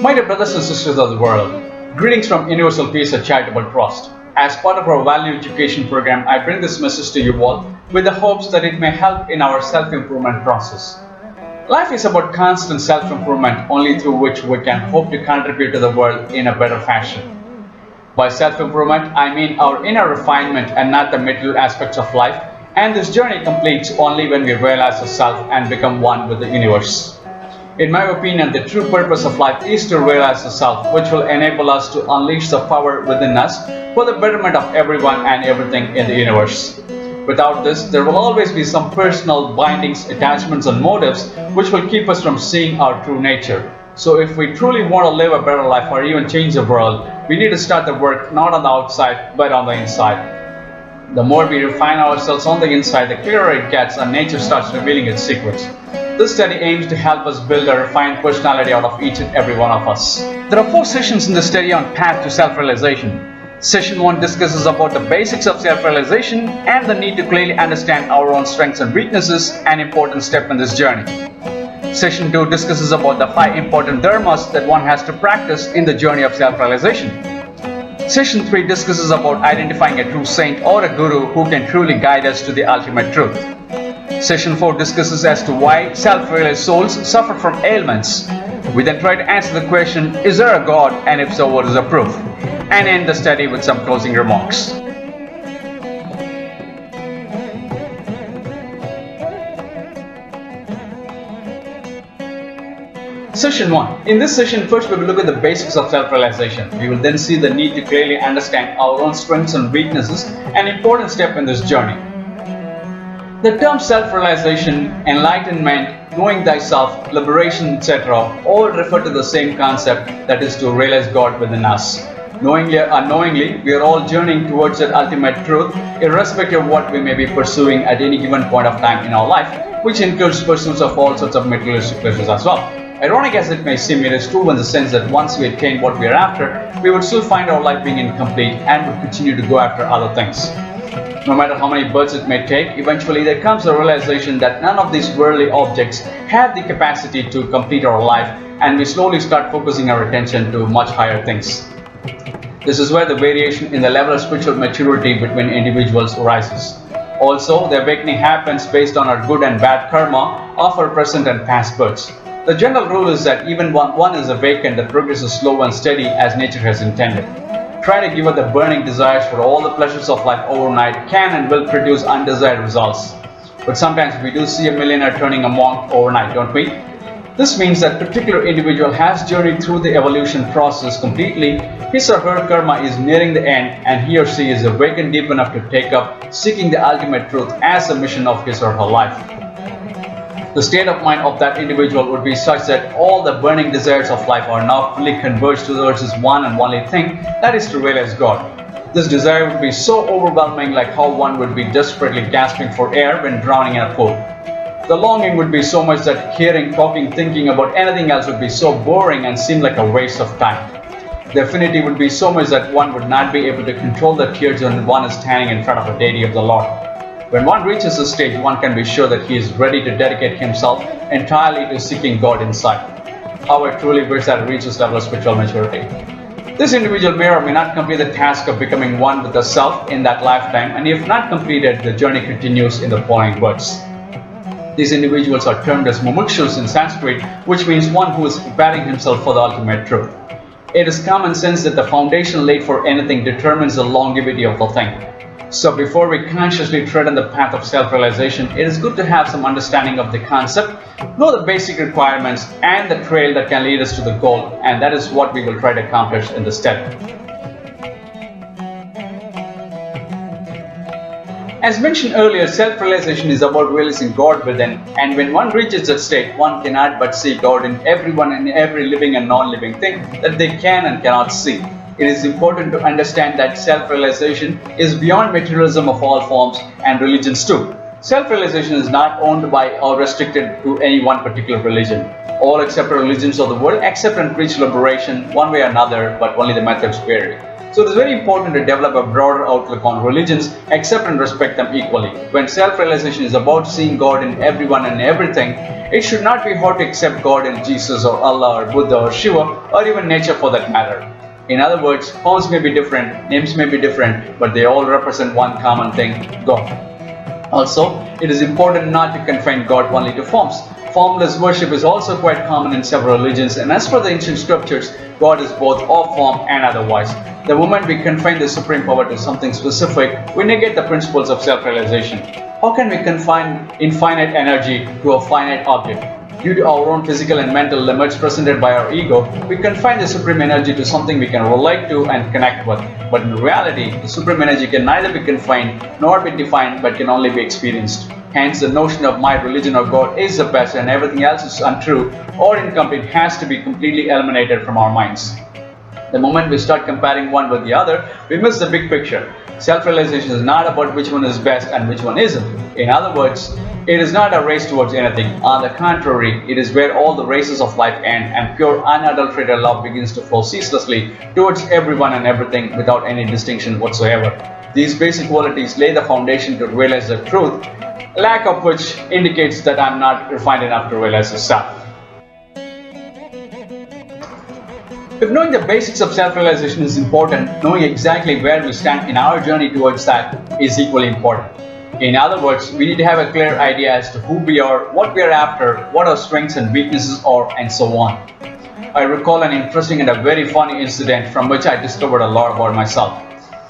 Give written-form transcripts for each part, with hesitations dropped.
My dear brothers and sisters of the world, greetings from Universal Peace at Charitable Trust. As part of our value education program, I bring this message to you all with the hopes that it may help in our self-improvement process. Life is about constant self-improvement, only through which we can hope to contribute to the world in a better fashion. By self-improvement, I mean our inner refinement and not the material aspects of life, and this journey completes only when we realize the self and become one with the universe. In my opinion, the true purpose of life is to realize the self, which will enable us to unleash the power within us for the betterment of everyone and everything in the universe. Without this, there will always be some personal bindings, attachments, and motives which will keep us from seeing our true nature. So if we truly want to live a better life or even change the world, we need to start the work not on the outside but on the inside. The more we refine ourselves on the inside, the clearer it gets and nature starts revealing its secrets. This study aims to help us build a refined personality out of each and every one of us. There are 4 sessions in the study on path to self-realization. Session 1 discusses about the basics of self-realization and the need to clearly understand our own strengths and weaknesses, an important step in this journey. Session 2 discusses about the 5 important dharmas that one has to practice in the journey of self-realization. Session 3 discusses about identifying a true saint or a guru who can truly guide us to the ultimate truth. Session 4 discusses as to why self-realized souls suffer from ailments. We then try to answer the question, is there a God, and if so, what is the proof? And end the study with some closing remarks. Session 1. In this session, first we will look at the basics of self-realization. We will then see the need to clearly understand our own strengths and weaknesses, an important step in this journey. The terms self-realization, enlightenment, knowing thyself, liberation, etc. all refer to the same concept, that is to realize God within us. Knowingly or unknowingly, we are all journeying towards that ultimate truth, irrespective of what we may be pursuing at any given point of time in our life, which includes pursuits of all sorts of materialistic pleasures as well. Ironic as it may seem, it is true in the sense that once we attain what we are after, we would still find our life being incomplete and would continue to go after other things. No matter how many births it may take, eventually there comes a realization that none of these worldly objects have the capacity to complete our life, and we slowly start focusing our attention to much higher things. This is where the variation in the level of spiritual maturity between individuals arises. Also, the awakening happens based on our good and bad karma of our present and past births. The general rule is that even when one is awakened, the progress is slow and steady as nature has intended. Try to give up the burning desires for all the pleasures of life overnight can and will produce undesired results. But sometimes we do see a millionaire turning a monk overnight, don't we? This means that particular individual has journeyed through the evolution process completely, his or her karma is nearing the end, and he or she is awakened deep enough to take up seeking the ultimate truth as a mission of his or her life. The state of mind of that individual would be such that all the burning desires of life are now fully converged towards this one and only thing, that is to realize God. This desire would be so overwhelming, like how one would be desperately gasping for air when drowning in a pool. The longing would be so much that hearing, talking, thinking about anything else would be so boring and seem like a waste of time. The affinity would be so much that one would not be able to control the tears when one is standing in front of a deity of the Lord. When one reaches this stage, one can be sure that he is ready to dedicate himself entirely to seeking God inside. How it truly wishes that he reaches level of spiritual maturity. This individual may or may not complete the task of becoming one with the self in that lifetime, and if not completed, the journey continues in the following words. These individuals are termed as mumukshus in Sanskrit, which means one who is preparing himself for the ultimate truth. It is common sense that the foundation laid for anything determines the longevity of the thing. So before we consciously tread on the path of self-realization, it is good to have some understanding of the concept, know the basic requirements, and the trail that can lead us to the goal, and that is what we will try to accomplish in this study. As mentioned earlier, self-realization is about realizing God within, and when one reaches that state, one cannot but see God in everyone and every living and non-living thing that they can and cannot see. It is important to understand that self-realization is beyond materialism of all forms and religions too. Self-realization is not owned by or restricted to any one particular religion. All accept religions of the world accept and preach liberation one way or another, but only the methods vary. So it is very important to develop a broader outlook on religions, accept and respect them equally. When self-realization is about seeing God in everyone and everything, it should not be hard to accept God in Jesus or Allah or Buddha or Shiva or even nature for that matter. In other words, forms may be different, names may be different, but they all represent one common thing, God. Also, it is important not to confine God only to forms. Formless worship is also quite common in several religions, and as per the ancient scriptures, God is both of form and otherwise. The moment we confine the supreme power to something specific, we negate the principles of self-realization. How can we confine infinite energy to a finite object? Due to our own physical and mental limits presented by our ego, we confine the supreme energy to something we can relate to and connect with. But in reality, the supreme energy can neither be confined nor be defined but can only be experienced. Hence, the notion of my religion or God is the best and everything else is untrue or incomplete has to be completely eliminated from our minds. The moment we start comparing one with the other, we miss the big picture. Self-realization is not about which one is best and which one isn't. In other words, it is not a race towards anything. On the contrary, it is where all the races of life end and pure unadulterated love begins to flow ceaselessly towards everyone and everything without any distinction whatsoever. These basic qualities lay the foundation to realize the truth, lack of which indicates that I am not refined enough to realize the self. If knowing the basics of self-realization is important, knowing exactly where we stand in our journey towards that is equally important. In other words, we need to have a clear idea as to who we are, what we are after, what our strengths and weaknesses are, and so on. I recall an interesting and a very funny incident from which I discovered a lot about myself.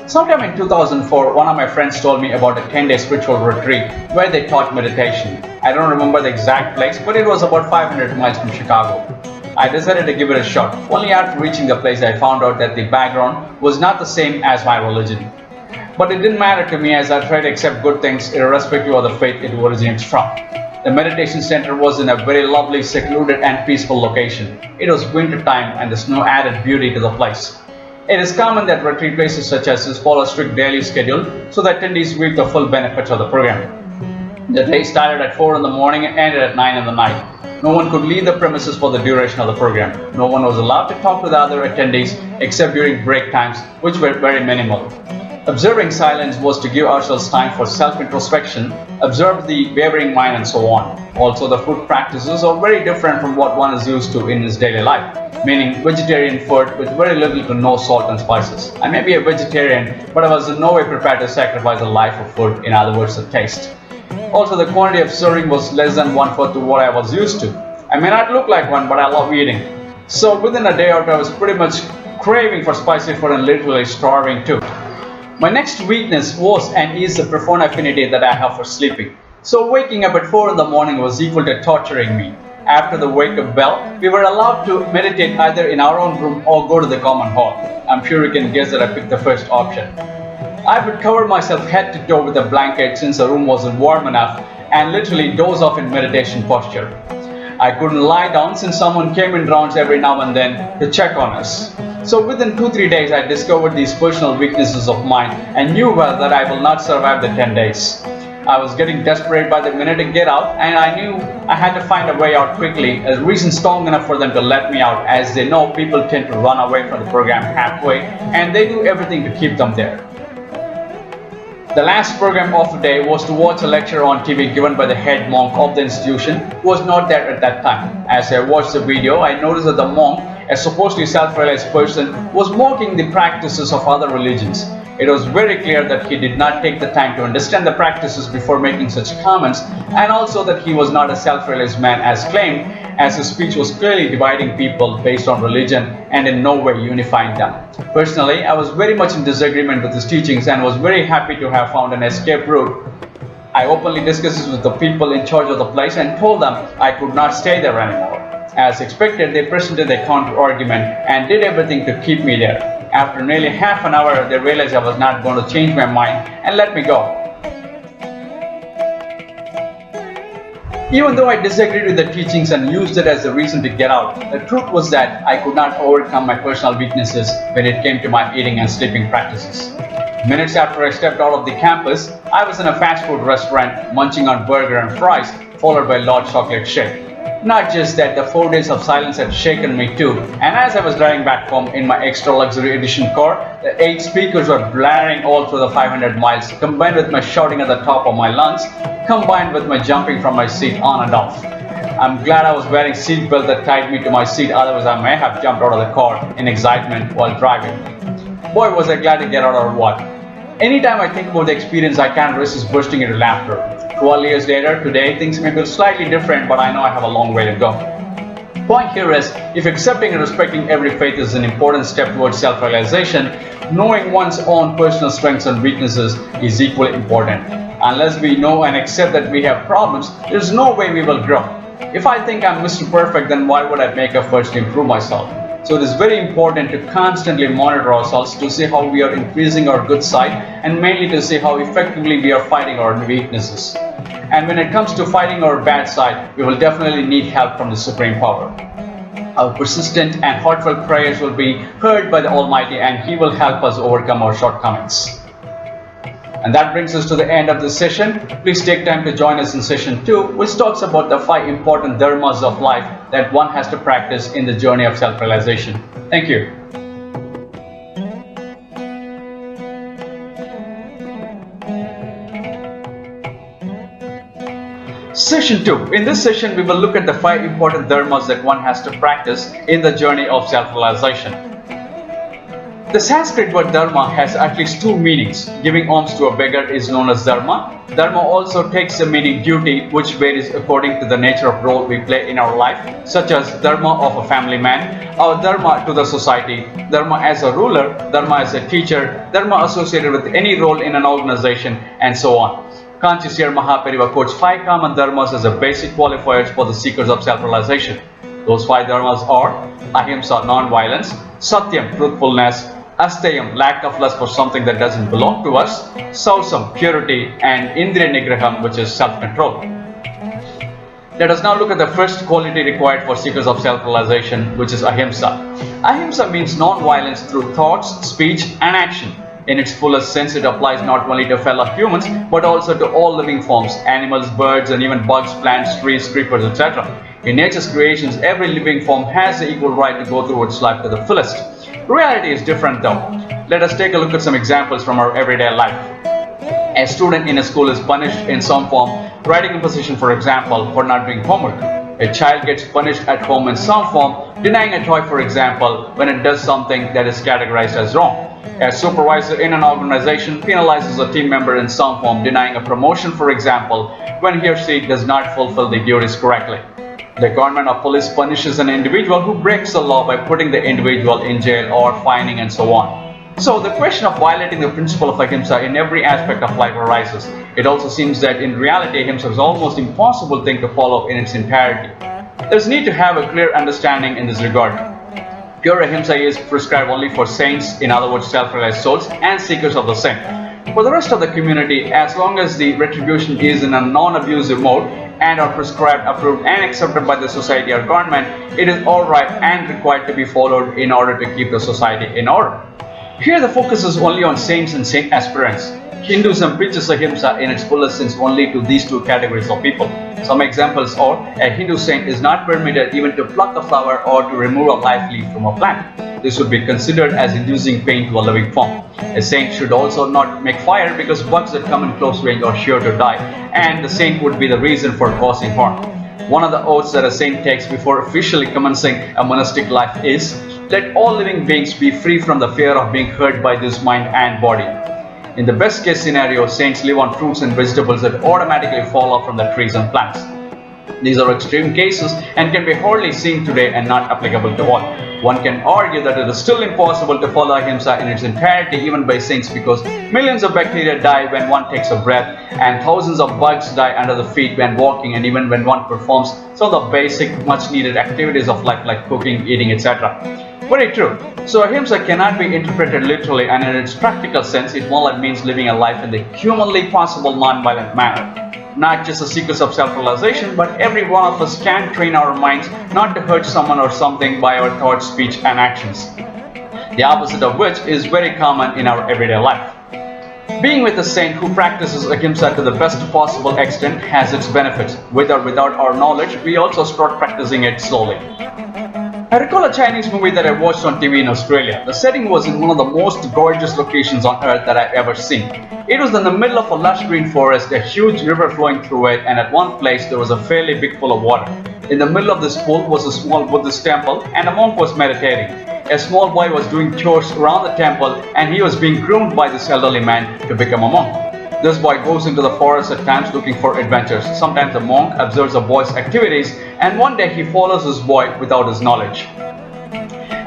Sometime in 2004, one of my friends told me about a 10-day spiritual retreat where they taught meditation. I don't remember the exact place, but it was about 500 miles from Chicago. I decided to give it a shot. Only after reaching the place I found out that the background was not the same as my religion. But it didn't matter to me as I tried to accept good things irrespective of the faith it originates from. The meditation center was in a very lovely, secluded and peaceful location. It was winter time and the snow added beauty to the place. It is common that retreat places such as this follow a strict daily schedule so that attendees reap the full benefits of the program. The day started at 4 in the morning and ended at 9 in the night. No one could leave the premises for the duration of the program. No one was allowed to talk to the other attendees except during break times, which were very minimal. Observing silence was to give ourselves time for self-introspection, observe the wavering mind and so on. Also, the food practices are very different from what one is used to in his daily life, meaning vegetarian food with very little to no salt and spices. I may be a vegetarian, but I was in no way prepared to sacrifice a life of food, in other words, the taste. Also, the quantity of serving was less than 1/4 to what I was used to. I may not look like one, but I love eating. So within a day or two, I was pretty much craving for spicy food and literally starving too. My next weakness was and is the profound affinity that I have for sleeping. So waking up at 4 in the morning was equal to torturing me. After the wake-up bell, we were allowed to meditate either in our own room or go to the common hall. I'm sure you can guess that I picked the first option. I would cover myself head to toe with a blanket since the room wasn't warm enough and literally doze off in meditation posture. I couldn't lie down since someone came in rounds every now and then to check on us. So within 2-3 days I discovered these personal weaknesses of mine and knew well that I will not survive the 10 days. I was getting desperate by the minute to get out and I knew I had to find a way out quickly, a reason strong enough for them to let me out as they know people tend to run away from the program halfway and they do everything to keep them there. The last program of the day was to watch a lecture on TV given by the head monk of the institution who was not there at that time. As I watched the video, I noticed that the monk, a supposedly self-realized person, was mocking the practices of other religions. It was very clear that he did not take the time to understand the practices before making such comments, and also that he was not a self-realized man as claimed, as his speech was clearly dividing people based on religion and in no way unifying them. Personally, I was very much in disagreement with his teachings and was very happy to have found an escape route. I openly discussed this with the people in charge of the place and told them I could not stay there anymore. As expected, they presented a counter-argument and did everything to keep me there. After nearly half an hour, they realized I was not going to change my mind and let me go. Even though I disagreed with the teachings and used it as a reason to get out, the truth was that I could not overcome my personal weaknesses when it came to my eating and sleeping practices. Minutes after I stepped out of the campus, I was in a fast food restaurant munching on burger and fries, followed by a large chocolate shake. Not just that, the 4 days of silence had shaken me too. And as I was driving back home in my extra luxury edition car, the 8 speakers were blaring all through the 500 miles, combined with my shouting at the top of my lungs, combined with my jumping from my seat on and off. I'm glad I was wearing seatbelt that tied me to my seat, otherwise I may have jumped out of the car in excitement while driving. Boy, was I glad to get out or what. Anytime I think about the experience, I can't resist bursting into laughter. 12 years later, today, things may be slightly different, but I know I have a long way to go. Point here is, if accepting and respecting every faith is an important step towards self-realization, knowing one's own personal strengths and weaknesses is equally important. Unless we know and accept that we have problems, there's no way we will grow. If I think I'm Mr. Perfect, then why would I make efforts to improve myself? So it is very important to constantly monitor ourselves to see how we are increasing our good side, and mainly to see how effectively we are fighting our weaknesses. And when it comes to fighting our bad side, we will definitely need help from the Supreme Power. Our persistent and heartfelt prayers will be heard by the Almighty, and He will help us overcome our shortcomings. And that brings us to the end of this session. Please take time to join us in session 2, which talks about the 5 important dharmas of life that one has to practice in the journey of self-realization. Thank you. Session 2. In this session, we will look at the 5 important dharmas that one has to practice in the journey of self-realization. The Sanskrit word dharma has at least 2 meanings. Giving alms to a beggar is known as dharma. Dharma also takes the meaning duty, which varies according to the nature of role we play in our life, such as dharma of a family man, or dharma to the society, dharma as a ruler, dharma as a teacher, dharma associated with any role in an organization, and so on. Kanchisiar Mahaperiva quotes 5 common dharmas as a basic qualifiers for the seekers of self-realization. Those 5 dharmas are ahimsa, non-violence; satyam, truthfulness; asteyam, lack of lust for something that doesn't belong to us; sausam, purity; and indriya nigraham, which is self-control. Let us now look at the first quality required for seekers of self-realization, which is ahimsa. Ahimsa means non-violence through thoughts, speech, and action. In its fullest sense, it applies not only to fellow humans, but also to all living forms, animals, birds, and even bugs, plants, trees, creepers, etc. In nature's creations, every living form has the equal right to go through its life to the fullest. Reality is different though. Let us take a look at some examples from our everyday life. A student in a school is punished in some form, writing imposition for example, for not doing homework. A child gets punished at home in some form, denying a toy for example, when it does something that is categorized as wrong. A supervisor in an organization penalizes a team member in some form, denying a promotion for example, when he or she does not fulfill the duties correctly. The government or police punishes an individual who breaks the law by putting the individual in jail or fining and so on. So the question of violating the principle of ahimsa in every aspect of life arises. It also seems that in reality ahimsa is almost impossible thing to follow in its entirety. There's need to have a clear understanding in this regard. Pure ahimsa is prescribed only for saints, in other words self-realized souls, and seekers of the same. For the rest of the community, as long as the retribution is in a non-abusive mode and are prescribed, approved, and accepted by the society or government, it is alright and required to be followed in order to keep the society in order. Here the focus is only on saints and saint aspirants. Hinduism preaches ahimsa in its fullest sense only to these 2 categories of people. Some examples are, a Hindu saint is not permitted even to pluck a flower or to remove a live leaf from a plant. This would be considered as inducing pain to a living form. A saint should also not make fire because bugs that come in close range are sure to die, and the saint would be the reason for causing harm. One of the oaths that a saint takes before officially commencing a monastic life is, let all living beings be free from the fear of being hurt by this mind and body. In the best case scenario, saints live on fruits and vegetables that automatically fall off from the trees and plants. These are extreme cases and can be hardly seen today and not applicable to all. One can argue that it is still impossible to follow ahimsa in its entirety even by saints because millions of bacteria die when one takes a breath and thousands of bugs die under the feet when walking and even when one performs some of the basic much needed activities of life like cooking, eating, etc. Very true. So ahimsa cannot be interpreted literally, and in its practical sense it more means living a life in the humanly possible non-violent manner. Not just the seekers of self-realization, but every one of us can train our minds not to hurt someone or something by our thoughts, speech and actions. The opposite of which is very common in our everyday life. Being with a saint who practices ahimsa to the best possible extent has its benefits. With or without our knowledge, we also start practicing it slowly. I recall a Chinese movie that I watched on TV in Australia. The setting was in one of the most gorgeous locations on earth that I've ever seen. It was in the middle of a lush green forest, a huge river flowing through it, and at one place there was a fairly big pool of water. In the middle of this pool was a small Buddhist temple, and a monk was meditating. A small boy was doing chores around the temple, and he was being groomed by this elderly man to become a monk. This boy goes into the forest at times looking for adventures. Sometimes the monk observes the boy's activities, and one day he follows this boy without his knowledge.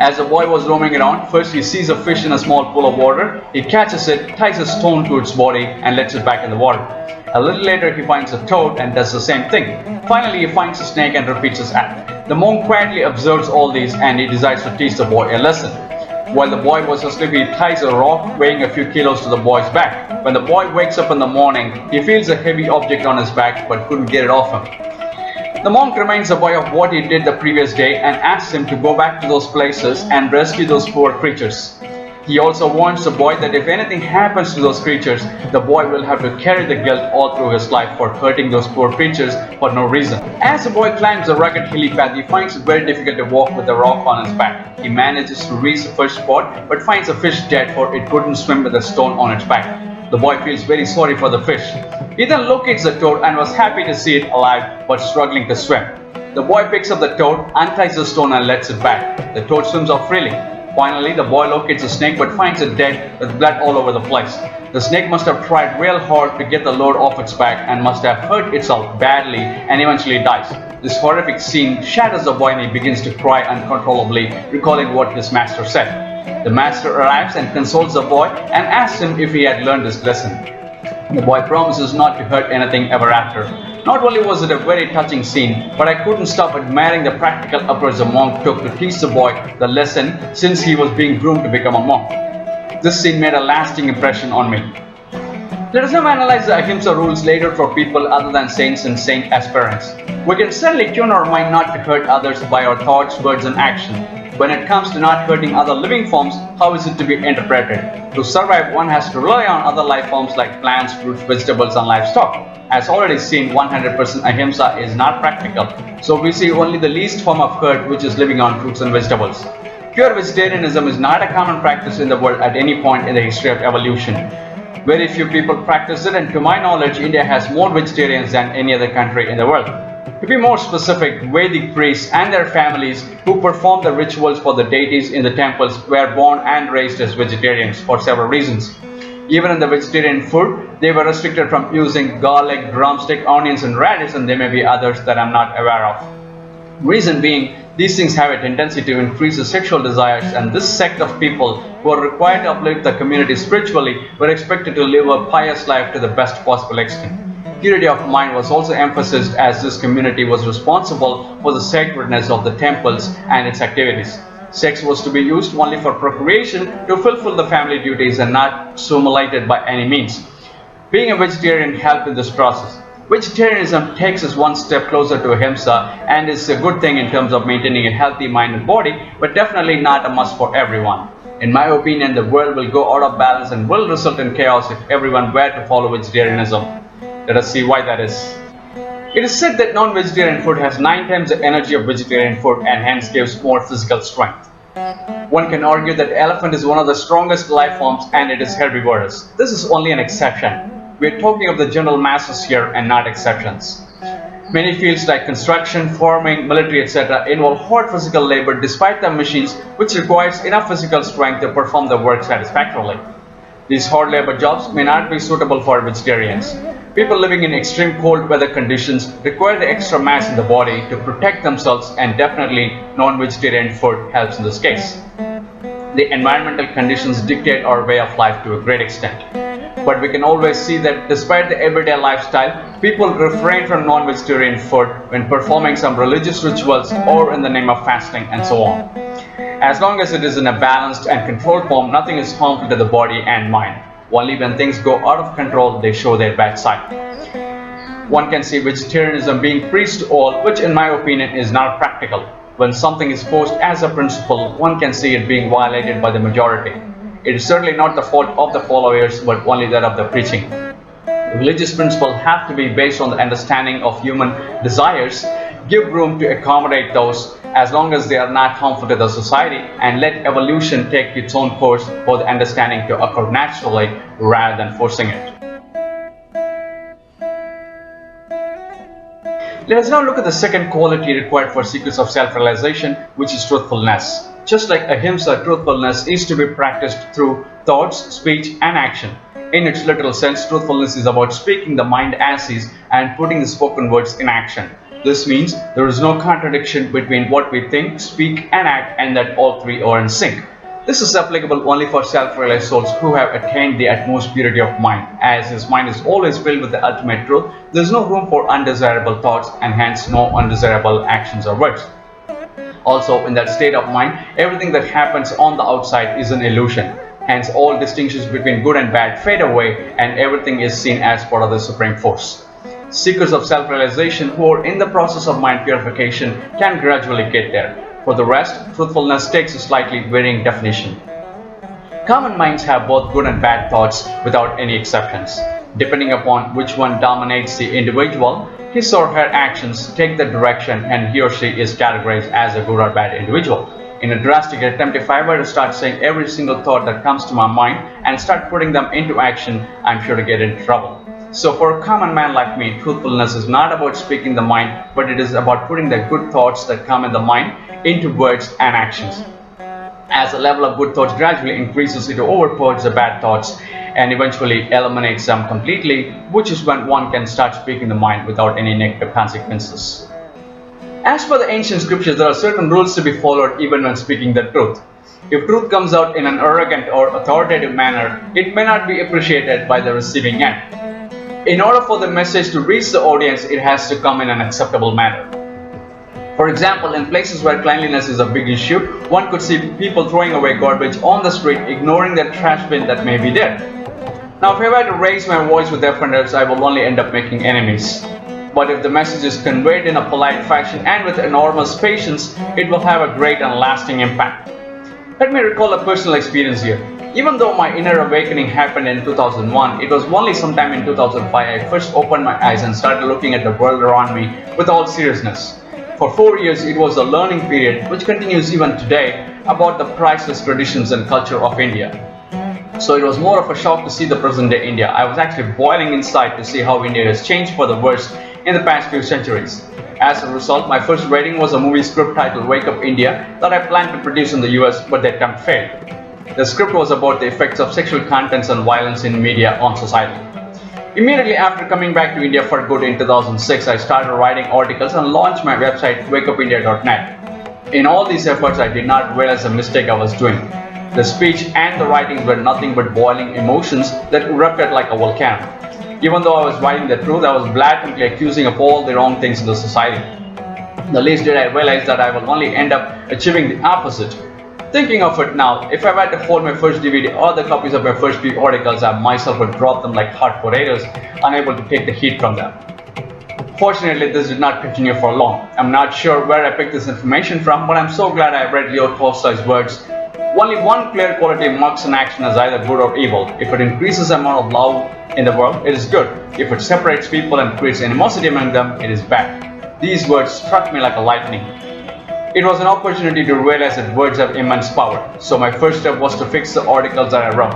As the boy was roaming around, first he sees a fish in a small pool of water. He catches it, ties a stone to its body, and lets it back in the water. A little later he finds a toad and does the same thing. Finally he finds a snake and repeats his act. The monk quietly observes all these, and he decides to teach the boy a lesson. While the boy was asleep, he ties a rock weighing a few kilos to the boy's back. When the boy wakes up in the morning, he feels a heavy object on his back but couldn't get it off him. The monk reminds the boy of what he did the previous day and asks him to go back to those places and rescue those poor creatures. He also warns the boy that if anything happens to those creatures, the boy will have to carry the guilt all through his life for hurting those poor creatures for no reason. As the boy climbs the rugged hilly path, he finds it very difficult to walk with the rock on his back. He manages to reach the first spot but finds the fish dead, for it couldn't swim with a stone on its back. The boy feels very sorry for the fish. He then locates the toad and was happy to see it alive but struggling to swim. The boy picks up the toad, unties the stone and lets it back. The toad swims off freely. Finally, the boy locates a snake but finds it dead with blood all over the place. The snake must have tried real hard to get the load off its back and must have hurt itself badly and eventually dies. This horrific scene shatters the boy and he begins to cry uncontrollably, recalling what his master said. The master arrives and consoles the boy and asks him if he had learned his lesson. The boy promises not to hurt anything ever after. Not only was it a very touching scene, but I couldn't stop admiring the practical approach the monk took to teach the boy the lesson, since he was being groomed to become a monk. This scene made a lasting impression on me. Let us now analyze the ahimsa rules laid out for people other than saints and saint aspirants. We can certainly tune our mind not to hurt others by our thoughts, words and action. When it comes to not hurting other living forms, how is it to be interpreted? To survive, one has to rely on other life forms like plants, fruits, vegetables and livestock. As already seen, 100% ahimsa is not practical, so we see only the least form of hurt, which is living on fruits and vegetables. Pure vegetarianism is not a common practice in the world at any point in the history of evolution. Very few people practice it, and to my knowledge, India has more vegetarians than any other country in the world. To be more specific, Vedic priests and their families who perform the rituals for the deities in the temples were born and raised as vegetarians for several reasons. Even in the vegetarian food, they were restricted from using garlic, drumstick, onions and radish, and there may be others that I'm not aware of. Reason being, these things have a tendency to increase the sexual desires, and this sect of people who are required to uplift the community spiritually were expected to live a pious life to the best possible extent. Purity of mind was also emphasized, as this community was responsible for the sacredness of the temples and its activities. Sex was to be used only for procreation to fulfill the family duties and not stimulated by any means. Being a vegetarian helped in this process. Vegetarianism takes us one step closer to ahimsa and is a good thing in terms of maintaining a healthy mind and body, but definitely not a must for everyone. In my opinion, the world will go out of balance and will result in chaos if everyone were to follow vegetarianism. Let us see why that is. It is said that non-vegetarian food has 9 times the energy of vegetarian food and hence gives more physical strength. One can argue that elephant is one of the strongest life forms and it is herbivorous. This is only an exception. We are talking of the general masses here and not exceptions. Many fields like construction, farming, military, etc. involve hard physical labor despite the machines which requires enough physical strength to perform the work satisfactorily. These hard labor jobs may not be suitable for vegetarians. People living in extreme cold weather conditions require the extra mass in the body to protect themselves, and definitely non-vegetarian food helps in this case. The environmental conditions dictate our way of life to a great extent. But we can always see that despite the everyday lifestyle, people refrain from non-vegetarian food when performing some religious rituals or in the name of fasting and so on. As long as it is in a balanced and controlled form, nothing is harmful to the body and mind. Only when things go out of control, they show their bad side. One can see vegetarianism being preached to all, which in my opinion is not practical. When something is forced as a principle, one can see it being violated by the majority. It is certainly not the fault of the followers, but only that of the preaching. Religious principles have to be based on the understanding of human desires, give room to accommodate those as long as they are not harmful to the society, and let evolution take its own course for the understanding to occur naturally rather than forcing it. Let us now look at the second quality required for seekers of self-realization, which is truthfulness. Just like ahimsa, truthfulness is to be practiced through thoughts, speech, and action. In its literal sense, truthfulness is about speaking the mind as is and putting the spoken words in action. This means there is no contradiction between what we think, speak, and act, and that all three are in sync. This is applicable only for self-realized souls who have attained the utmost purity of mind. As his mind is always filled with the ultimate truth, there is no room for undesirable thoughts and hence no undesirable actions or words. Also, in that state of mind, everything that happens on the outside is an illusion. Hence, all distinctions between good and bad fade away and everything is seen as part of the Supreme Force. Seekers of self-realization who are in the process of mind purification can gradually get there. For the rest, truthfulness takes a slightly varying definition. Common minds have both good and bad thoughts without any exceptions. Depending upon which one dominates the individual, his or her actions take the direction and he or she is categorized as a good or bad individual. In a drastic attempt, if I were to start saying every single thought that comes to my mind and start putting them into action, I'm sure to get in trouble. So for a common man like me, truthfulness is not about speaking the mind, but it is about putting the good thoughts that come in the mind into words and actions. As the level of good thoughts gradually increases, it overpowers the bad thoughts and eventually eliminates them completely, which is when one can start speaking the mind without any negative consequences. As per the ancient scriptures, there are certain rules to be followed even when speaking the truth. If truth comes out in an arrogant or authoritative manner, it may not be appreciated by the receiving end. In order for the message to reach the audience, it has to come in an acceptable manner. For example, in places where cleanliness is a big issue, one could see people throwing away garbage on the street, ignoring the trash bin that may be there. Now, if I were to raise my voice with offenders, I will only end up making enemies. But if the message is conveyed in a polite fashion and with enormous patience, it will have a great and lasting impact. Let me recall a personal experience here. Even though my inner awakening happened in 2001, it was only sometime in 2005 I first opened my eyes and started looking at the world around me with all seriousness. For 4 years, it was a learning period, which continues even today, about the priceless traditions and culture of India. So it was more of a shock to see the present day India. I was actually boiling inside to see how India has changed for the worse in the past few centuries. As a result, my first writing was a movie script titled Wake Up India that I planned to produce in the US, but the attempt failed. The script was about the effects of sexual contents and violence in media on society. Immediately after coming back to India for good in 2006, I started writing articles and launched my website wakeupindia.net. In all these efforts, I did not realize the mistake I was doing. The speech and the writings were nothing but boiling emotions that erupted like a volcano. Even though I was writing the truth, I was blatantly accusing of all the wrong things in the society. The least did I realize that I will only end up achieving the opposite. Thinking of it now, if I were to hold my first DVD or the copies of my first few articles, I myself would drop them like hot potatoes, unable to take the heat from them. Fortunately, this did not continue for long. I'm not sure where I picked this information from, but I'm so glad I read Leo Tolstoy's words. Only one clear quality marks an action as either good or evil. If it increases the amount of love in the world, it is good. If it separates people and creates animosity among them, it is bad. These words struck me like a lightning. It was an opportunity to realize that words have immense power. So my first step was to fix the articles that I wrote.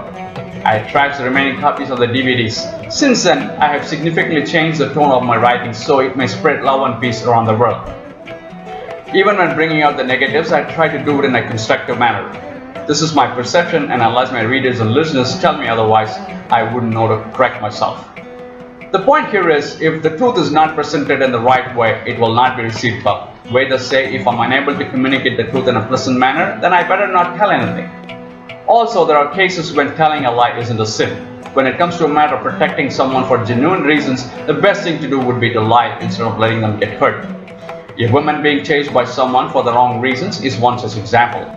I trashed the remaining copies of the DVDs. Since then, I have significantly changed the tone of my writing so it may spread love and peace around the world. Even when bringing out the negatives, I try to do it in a constructive manner. This is my perception, and unless my readers and listeners tell me otherwise, I wouldn't know to correct myself. The point here is, if the truth is not presented in the right way, it will not be received well. Vedas say, if I'm unable to communicate the truth in a pleasant manner, then I better not tell anything. Also, there are cases when telling a lie isn't a sin. When it comes to a matter of protecting someone for genuine reasons, the best thing to do would be to lie instead of letting them get hurt. A woman being chased by someone for the wrong reasons is one such example.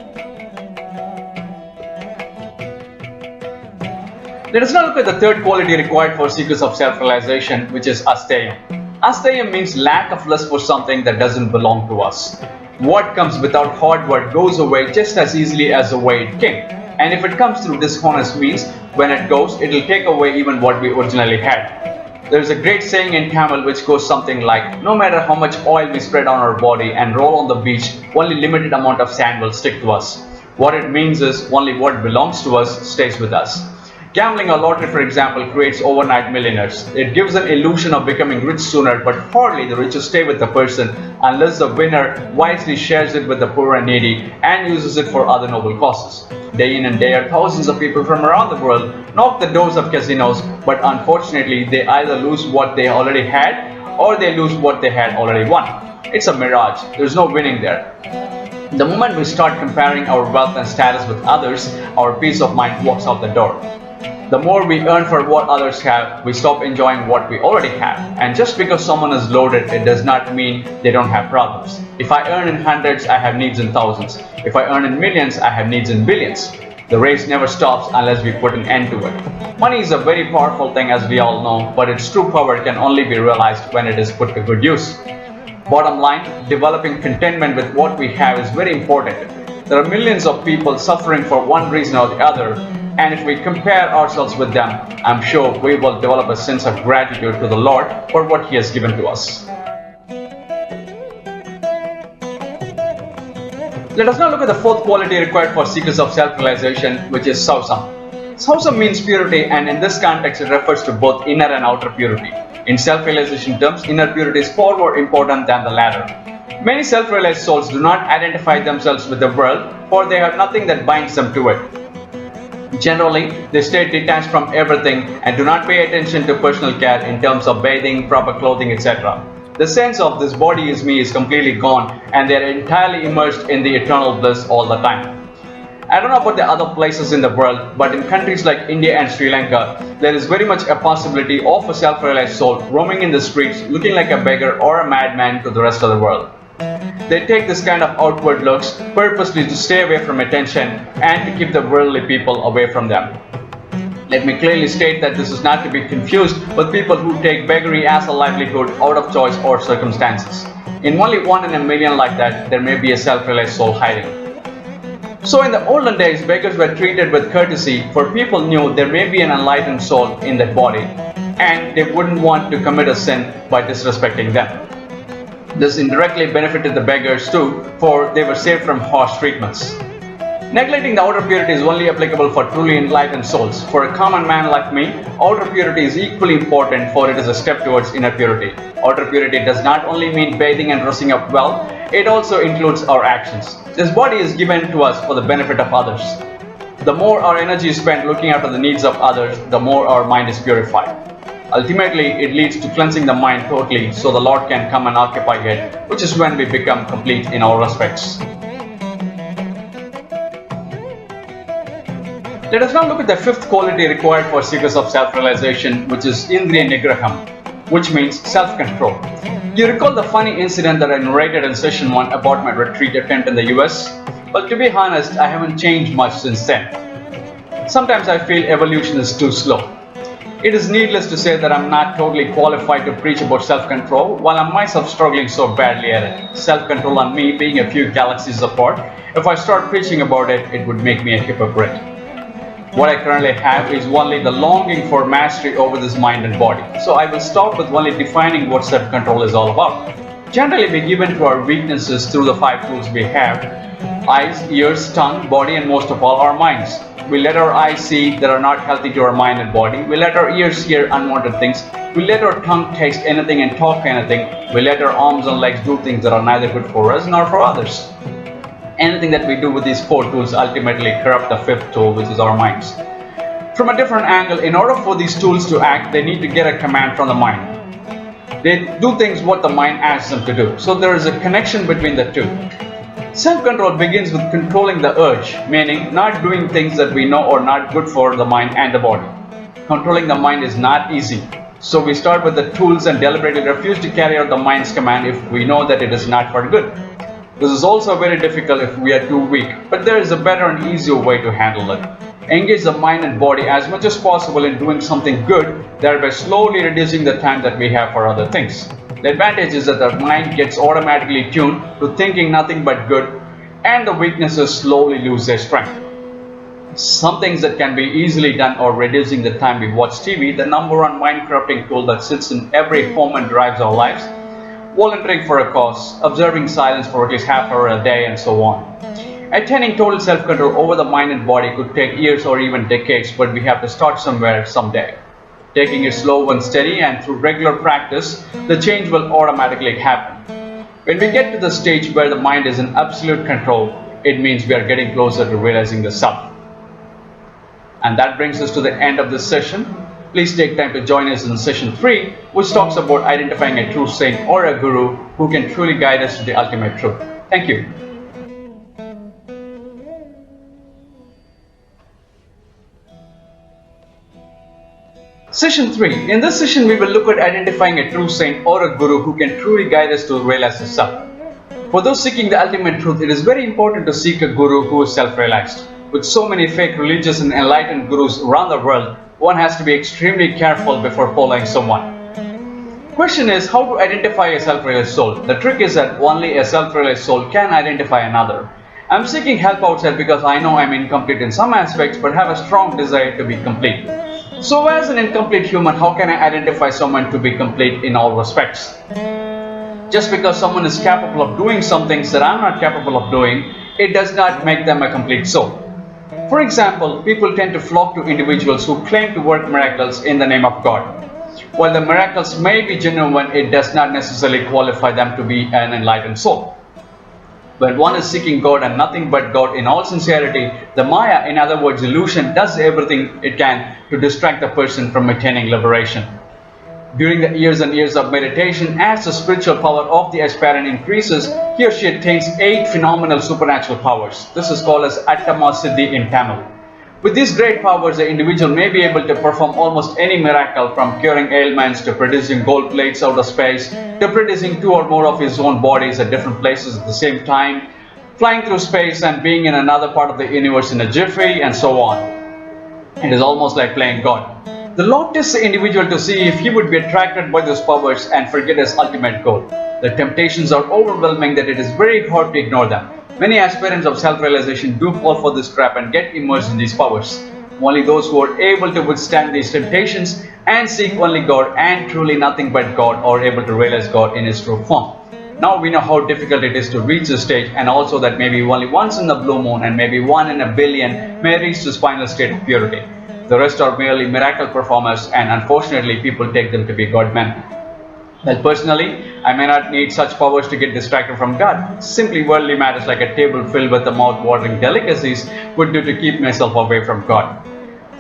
Let us now look at the third quality required for seekers of self-realization, which is asteyam. Asteyam means lack of lust for something that doesn't belong to us. What comes without hard work goes away just as easily as the way it came. And if it comes through dishonest means, when it goes, it will take away even what we originally had. There is a great saying in Tamil which goes something like, no matter how much oil we spread on our body and roll on the beach, only limited amount of sand will stick to us. What it means is only what belongs to us stays with us. Gambling or lottery, for example, creates overnight millionaires. It gives an illusion of becoming rich sooner, but hardly the riches stay with the person unless the winner wisely shares it with the poor and needy and uses it for other noble causes. Day in and day out, thousands of people from around the world knock the doors of casinos, but unfortunately, they either lose what they already had or they lose what they had already won. It's a mirage. There's no winning there. The moment we start comparing our wealth and status with others, our peace of mind walks out the door. The more we earn for what others have, we stop enjoying what we already have. And just because someone is loaded, it does not mean they don't have problems. If I earn in hundreds, I have needs in thousands. If I earn in millions, I have needs in billions. The race never stops unless we put an end to it. Money is a very powerful thing, as we all know, but its true power can only be realized when it is put to good use. Bottom line, developing contentment with what we have is very important. There are millions of people suffering for one reason or the other, and if we compare ourselves with them, I'm sure we will develop a sense of gratitude to the Lord for what He has given to us. Let us now look at the fourth quality required for seekers of self-realization, which is sausam. Sausam means purity, and in this context it refers to both inner and outer purity. In self-realization terms, inner purity is far more important than the latter. Many self-realized souls do not identify themselves with the world, for they have nothing that binds them to it. Generally, they stay detached from everything and do not pay attention to personal care in terms of bathing, proper clothing, etc. The sense of this body is me is completely gone, and they are entirely immersed in the eternal bliss all the time. I don't know about the other places in the world, but in countries like India and Sri Lanka, there is very much a possibility of a self-realized soul roaming in the streets looking like a beggar or a madman to the rest of the world. They take this kind of outward looks purposely to stay away from attention and to keep the worldly people away from them. Let me clearly state that this is not to be confused with people who take beggary as a livelihood out of choice or circumstances. In only 1 in a million like that, there may be a self-realized soul hiding. So in the olden days, beggars were treated with courtesy, for people knew there may be an enlightened soul in that body, and they wouldn't want to commit a sin by disrespecting them. This indirectly benefited the beggars too, for they were saved from harsh treatments. Neglecting the outer purity is only applicable for truly enlightened souls. For a common man like me, outer purity is equally important, for it is a step towards inner purity. Outer purity does not only mean bathing and dressing up well, it also includes our actions. This body is given to us for the benefit of others. The more our energy is spent looking after the needs of others, the more our mind is purified. Ultimately, it leads to cleansing the mind totally so the Lord can come and occupy it, which is when we become complete in all respects. Let us now look at the fifth quality required for seekers of self-realization, which is Indriya Nigraham, which means self-control. You recall the funny incident that I narrated in session 1 about my retreat attempt in the US? Well, to be honest, I haven't changed much since then. Sometimes I feel evolution is too slow. It is needless to say that I'm not totally qualified to preach about self-control, while I'm myself struggling so badly at it. Self-control and me being a few galaxies apart, if I start preaching about it, it would make me a hypocrite. What I currently have is only the longing for mastery over this mind and body. So I will stop with only defining what self-control is all about. Generally, we give in to our weaknesses through the 5 tools we have: eyes, ears, tongue, body, and most of all, our minds. We let our eyes see that are not healthy to our mind and body. We let our ears hear unwanted things. We let our tongue taste anything and talk anything. We let our arms and legs do things that are neither good for us nor for others. Anything that we do with these 4 tools ultimately corrupt the 5th tool, which is our minds. From a different angle, in order for these tools to act, they need to get a command from the mind. They do things what the mind asks them to do. So there is a connection between the two. Self-control begins with controlling the urge, meaning not doing things that we know are not good for the mind and the body. Controlling the mind is not easy. So we start with the tools and deliberately refuse to carry out the mind's command if we know that it is not for good. This is also very difficult if we are too weak, but there is a better and easier way to handle it. Engage the mind and body as much as possible in doing something good, thereby slowly reducing the time that we have for other things. The advantage is that the mind gets automatically tuned to thinking nothing but good, and the weaknesses slowly lose their strength. Some things that can be easily done are reducing the time we watch TV, the number one mind corrupting tool that sits in every home and drives our lives, volunteering for a cause, observing silence for at least half an hour a day, and so on. Attaining total self-control over the mind and body could take years or even decades, but we have to start somewhere someday. Taking it slow and steady, and through regular practice, the change will automatically happen. When we get to the stage where the mind is in absolute control, it means we are getting closer to realizing the self. And that brings us to the end of this session. Please take time to join us in session 3, which talks about identifying a true saint or a guru who can truly guide us to the ultimate truth. Thank you. Session 3. In this session, we will look at identifying a true saint or a guru who can truly guide us to realize the self. For those seeking the ultimate truth, it is very important to seek a guru who is self-realized. With so many fake religious and enlightened gurus around the world, one has to be extremely careful before following someone. Question is, how to identify a self-realized soul? The trick is that only a self-realized soul can identify another. I'm seeking help outside because I know I'm incomplete in some aspects but have a strong desire to be complete. So as an incomplete human, how can I identify someone to be complete in all respects? Just because someone is capable of doing some things that I'm not capable of doing, it does not make them a complete soul. For example, people tend to flock to individuals who claim to work miracles in the name of God. While the miracles may be genuine, it does not necessarily qualify them to be an enlightened soul. When one is seeking God and nothing but God in all sincerity, the Maya, in other words illusion, does everything it can to distract the person from attaining liberation. During the years and years of meditation, as the spiritual power of the aspirant increases, he or she attains 8 phenomenal supernatural powers. This is called as Attama Siddhi in Tamil. With these great powers, the individual may be able to perform almost any miracle, from curing ailments to producing gold plates out of space, to producing 2 or more of his own bodies at different places at the same time, flying through space and being in another part of the universe in a jiffy, and so on. It is almost like playing God. The Lord tests the individual to see if he would be attracted by those powers and forget his ultimate goal. The temptations are overwhelming that it is very hard to ignore them. Many aspirants of self-realization do fall for this trap and get immersed in these powers. Only those who are able to withstand these temptations and seek only God and truly nothing but God are able to realize God in His true form. Now we know how difficult it is to reach this stage, and also that maybe only once in a blue moon and maybe 1 in a billion may reach this final state of purity. The rest are merely miracle performers, and unfortunately people take them to be God men. Well, personally, I may not need such powers to get distracted from God. Simply worldly matters like a table filled with the mouth-watering delicacies would do to keep myself away from God.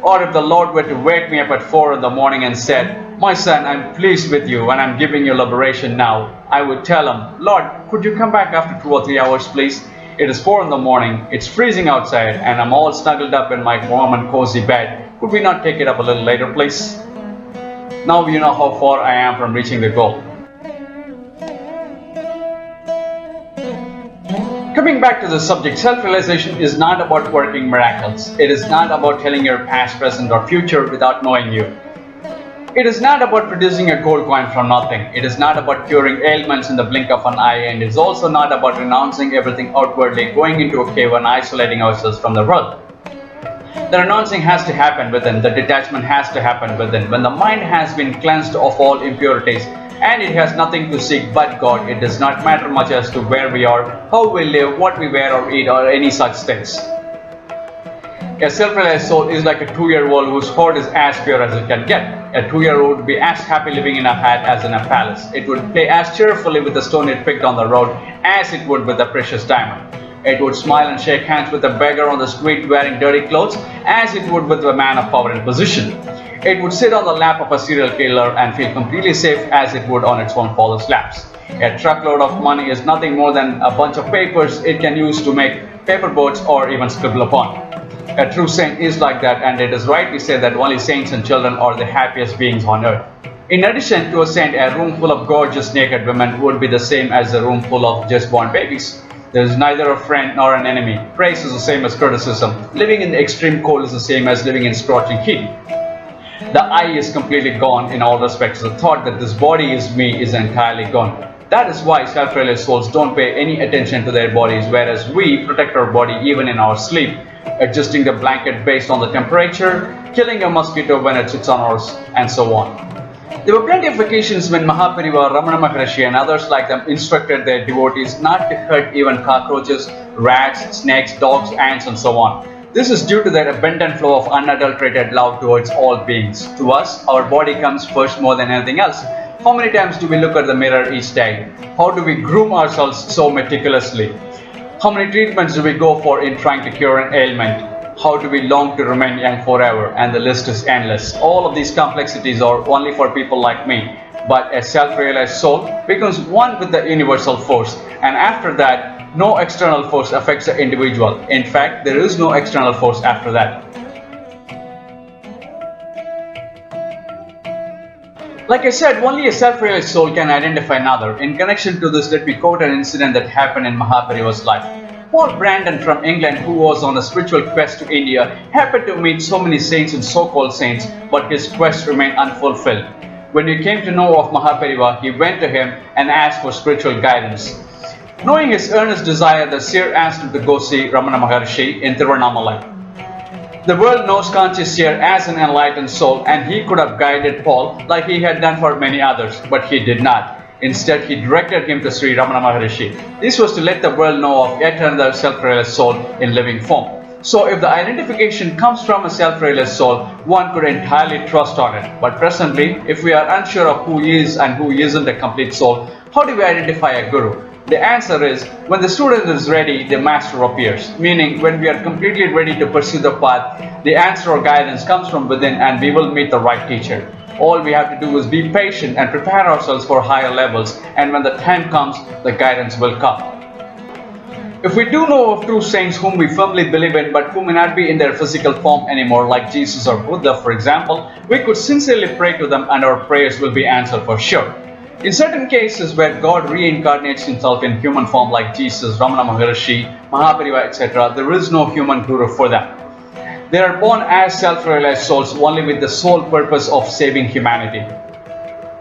Or if the Lord were to wake me up at 4 in the morning and said, "My son, I'm pleased with you and I'm giving you liberation now," I would tell him, "Lord, could you come back after 2 or 3 hours, please? It is 4 in the morning, it's freezing outside, and I'm all snuggled up in my warm and cozy bed. Could we not take it up a little later, please?" Now you know how far I am from reaching the goal. Coming back to the subject, self-realization is not about working miracles. It is not about telling your past, present, or future without knowing you. It is not about producing a gold coin from nothing. It is not about curing ailments in the blink of an eye, and it is also not about renouncing everything outwardly, going into a cave and isolating ourselves from the world. The renouncing has to happen within, the detachment has to happen within. When the mind has been cleansed of all impurities and it has nothing to seek but God, it does not matter much as to where we are, how we live, what we wear or eat, or any such things. A self-realized soul is like a 2-year-old whose heart is as pure as it can get. A 2-year-old would be as happy living in a hut as in a palace. It would play as cheerfully with the stone it picked on the road as it would with a precious diamond. It would smile and shake hands with a beggar on the street wearing dirty clothes as it would with a man of power and position. It would sit on the lap of a serial killer and feel completely safe as it would on its own father's laps. A truckload of money is nothing more than a bunch of papers it can use to make paper boats or even scribble upon. A true saint is like that, and it is rightly said that only saints and children are the happiest beings on earth. In addition to a saint, a room full of gorgeous naked women would be the same as a room full of just born babies. There is neither a friend nor an enemy. Praise is the same as criticism. Living in the extreme cold is the same as living in scorching heat. The I is completely gone in all respects. The thought that this body is me is entirely gone. That is why self-realized souls don't pay any attention to their bodies, whereas we protect our body even in our sleep. adjusting the blanket based on the temperature, killing a mosquito when it sits on ours, and so on. There were plenty of occasions when Mahapariva, Ramana Maharshi and others like them instructed their devotees not to hurt even cockroaches, rats, snakes, dogs, ants and so on. This is due to their abundant flow of unadulterated love towards all beings. To us, our body comes first more than anything else. How many times do we look at the mirror each day? How do we groom ourselves so meticulously? How many treatments do we go for in trying to cure an ailment? How do we long to remain young forever? And the list is endless. All of these complexities are only for people like me. But a self-realized soul becomes one with the universal force. And after that, no external force affects the individual. In fact, there is no external force after that. Like I said, only a self-realized soul can identify another. In connection to this, let me quote an incident that happened in Mahapariva's life. Paul Brandon from England, who was on a spiritual quest to India, happened to meet so many saints and so-called saints, but his quest remained unfulfilled. When he came to know of Mahapariva, he went to him and asked for spiritual guidance. Knowing his earnest desire, the seer asked him to go see Ramana Maharshi in Tiruvannamalai. The world knows Kanchi seer as an enlightened soul, and he could have guided Paul like he had done for many others, but he did not. Instead, he directed him to Sri Ramana Maharshi. This was to let the world know of yet another self-realized soul in living form. So if the identification comes from a self-realized soul, one could entirely trust on it. But presently, if we are unsure of who is and who isn't a complete soul, how do we identify a guru? The answer is, when the student is ready, the master appears. Meaning, when we are completely ready to pursue the path, the answer or guidance comes from within and we will meet the right teacher. All we have to do is be patient and prepare ourselves for higher levels, and when the time comes, the guidance will come. If we do know of true saints whom we firmly believe in but who may not be in their physical form anymore, like Jesus or Buddha for example, we could sincerely pray to them and our prayers will be answered for sure. In certain cases where God reincarnates himself in human form like Jesus, Ramana Maharshi, Mahapariva, etc., there is no human guru for them. They are born as self-realized souls only with the sole purpose of saving humanity.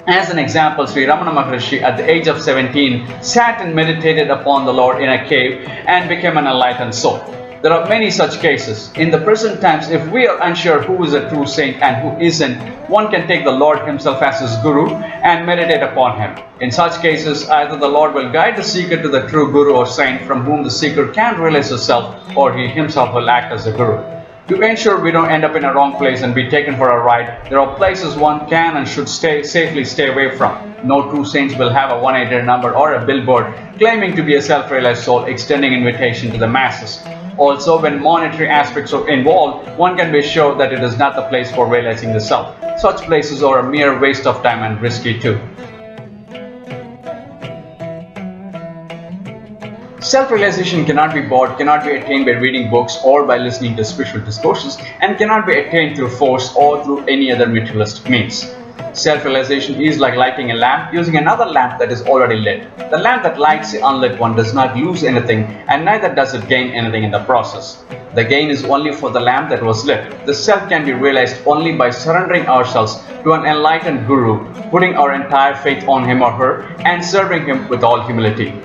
As an example, Sri Ramana Maharshi at the age of 17 sat and meditated upon the Lord in a cave and became an enlightened soul. There are many such cases. In the present times, if we are unsure who is a true saint and who isn't, one can take the Lord himself as his guru and meditate upon him. In such cases, either the Lord will guide the seeker to the true guru or saint from whom the seeker can realize himself, or he himself will act as a guru. To ensure we don't end up in a wrong place and be taken for a ride, there are places one can and should safely stay away from. No true saints will have a 1-800 number or a billboard claiming to be a self-realized soul extending invitation to the masses. Also, when monetary aspects are involved, one can be sure that it is not the place for realizing the self. Such places are a mere waste of time and risky too. Self-realization cannot be bought, cannot be attained by reading books or by listening to spiritual discourses, and cannot be attained through force or through any other materialistic means. Self-realization is like lighting a lamp using another lamp that is already lit. The lamp that lights the unlit one does not lose anything, and neither does it gain anything in the process. The gain is only for the lamp that was lit. The self can be realized only by surrendering ourselves to an enlightened guru, putting our entire faith on him or her, and serving him with all humility.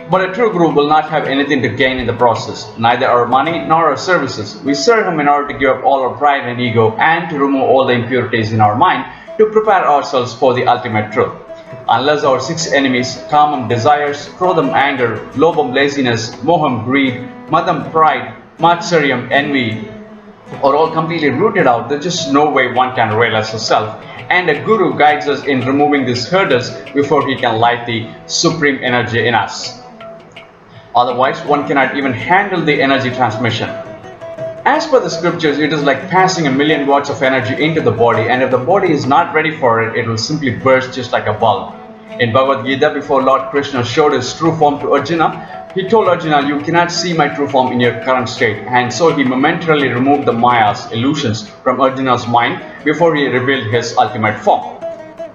But a true guru will not have anything to gain in the process, neither our money nor our services. We serve him in order to give up all our pride and ego and to remove all the impurities in our mind to prepare ourselves for the ultimate truth. Unless our 6 enemies, kamam desires, krodham anger, lobham laziness, moham greed, madam pride, matsaryam envy, are all completely rooted out, there's just no way one can realize the self. And a guru guides us in removing these hurdles before he can light the supreme energy in us. Otherwise, one cannot even handle the energy transmission. As per the scriptures, it is like passing 1,000,000 watts of energy into the body, and if the body is not ready for it, it will simply burst just like a bulb. In Bhagavad Gita, before Lord Krishna showed his true form to Arjuna, he told Arjuna, "You cannot see my true form in your current state." And so he momentarily removed the mayas, illusions, from Arjuna's mind before he revealed his ultimate form.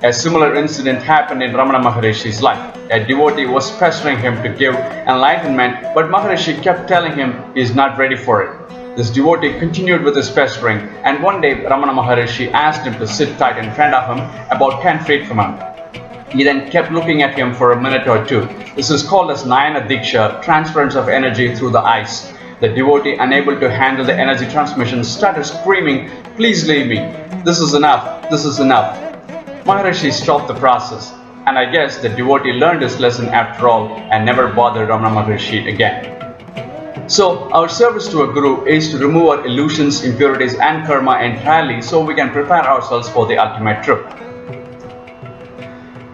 A similar incident happened in Ramana Maharshi's life. A devotee was pestering him to give enlightenment, but Maharshi kept telling him he is not ready for it. This devotee continued with his pestering, and one day Ramana Maharshi asked him to sit tight in front of him, about 10 feet from him. He then kept looking at him for a minute or two. This is called as Nayana Diksha, transference of energy through the eyes. The devotee, unable to handle the energy transmission, started screaming, "Please leave me. This is enough. This is enough." Maharishi stopped the process, and I guess the devotee learned his lesson after all and never bothered Ramana Maharishi again. So, our service to a guru is to remove our illusions, impurities, and karma entirely so we can prepare ourselves for the ultimate truth.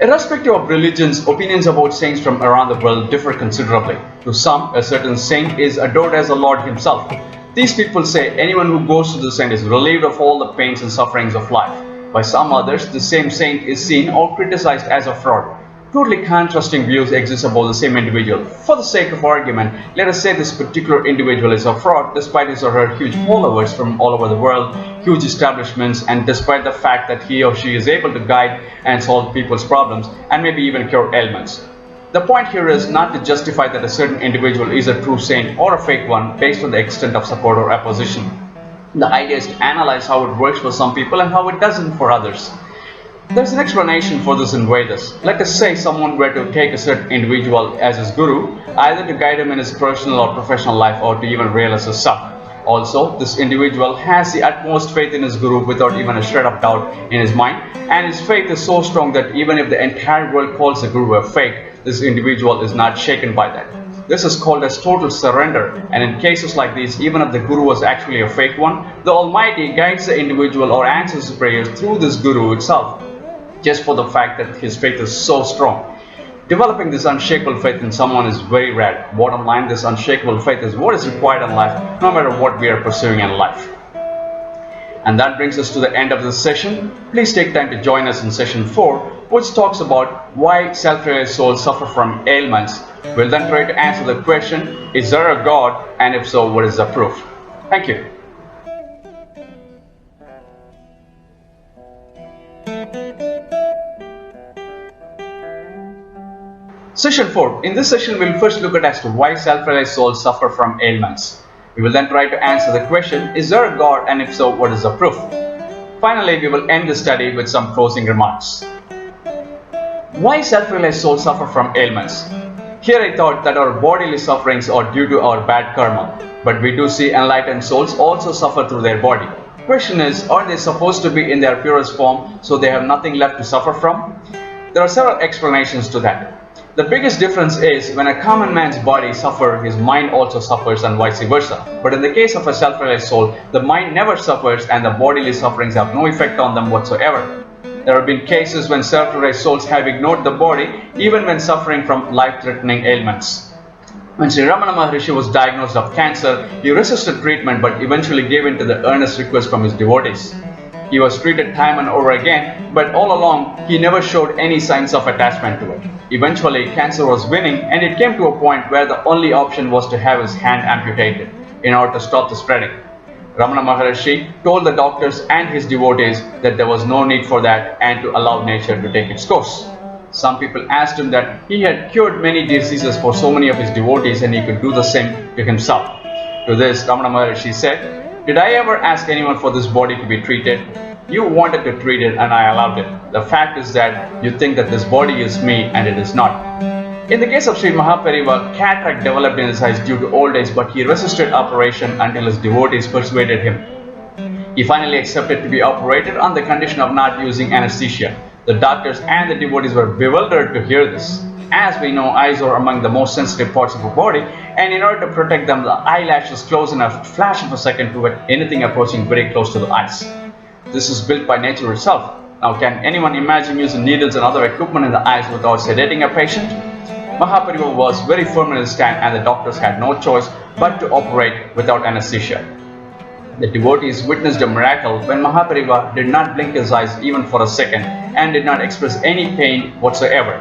Irrespective of religions, opinions about saints from around the world differ considerably. To some, a certain saint is adored as the Lord himself. These people say anyone who goes to the saint is relieved of all the pains and sufferings of life. By some others, the same saint is seen or criticized as a fraud. Totally contrasting views exist about the same individual. For the sake of argument, let us say this particular individual is a fraud despite his or her huge followers from all over the world, huge establishments, and despite the fact that he or she is able to guide and solve people's problems and maybe even cure ailments. The point here is not to justify that a certain individual is a true saint or a fake one based on the extent of support or opposition. The idea is to analyze how it works for some people and how it doesn't for others. There's an explanation for this in Vedas. Let us say someone were to take a certain individual as his guru, either to guide him in his personal or professional life or to even realize his self. Also, this individual has the utmost faith in his guru without even a shred of doubt in his mind, and his faith is so strong that even if the entire world calls the guru a fake, this individual is not shaken by that. This is called as total surrender, and in cases like these, even if the guru was actually a fake one, the Almighty guides the individual or answers his prayers through this guru itself, just for the fact that his faith is so strong. Developing this unshakable faith in someone is very rare. Bottom line, this unshakable faith is what is required in life, no matter what we are pursuing in life. And that brings us to the end of this session. Please take time to join us in session 4, which talks about why self-realized souls suffer from ailments. We'll then try to answer the question, is there a God? And if so, what is the proof? Thank you. Session 4. In this session, we'll first look at as to why self-realized souls suffer from ailments. We will then try to answer the question, is there a God, and if so, what is the proof? Finally, we will end the study with some closing remarks. Why self-realized souls suffer from ailments? Here I thought that our bodily sufferings are due to our bad karma, but we do see enlightened souls also suffer through their body. Question is, are they supposed to be in their purest form so they have nothing left to suffer from? There are several explanations to that. The biggest difference is when a common man's body suffers, his mind also suffers and vice versa. But in the case of a self-realized soul, the mind never suffers and the bodily sufferings have no effect on them whatsoever. There have been cases when self-realized souls have ignored the body even when suffering from life-threatening ailments. When Sri Ramana Maharishi was diagnosed of cancer, he resisted treatment but eventually gave in to the earnest request from his devotees. He was treated time and over again, but all along he never showed any signs of attachment to it. Eventually, cancer was winning, and it came to a point where the only option was to have his hand amputated in order to stop the spreading. Ramana Maharishi told the doctors and his devotees that there was no need for that and to allow nature to take its course. Some people asked him that he had cured many diseases for so many of his devotees and he could do the same to himself. To this, Ramana Maharishi said, "Did I ever ask anyone for this body to be treated? You wanted to treat it and I allowed it. The fact is that you think that this body is me and it is not." In the case of Sri Mahapariva, cataract developed in his eyes due to old age, but he resisted operation until his devotees persuaded him. He finally accepted to be operated on the condition of not using anesthesia. The doctors and the devotees were bewildered to hear this. As we know, eyes are among the most sensitive parts of the body, and in order to protect them, the eyelashes close in a flash of a second to anything approaching very close to the eyes. This is built by nature itself. Now, can anyone imagine using needles and other equipment in the eyes without sedating a patient? Mahapariva was very firm in his stand, and the doctors had no choice but to operate without anesthesia. The devotees witnessed a miracle when Mahapariva did not blink his eyes even for a second and did not express any pain whatsoever.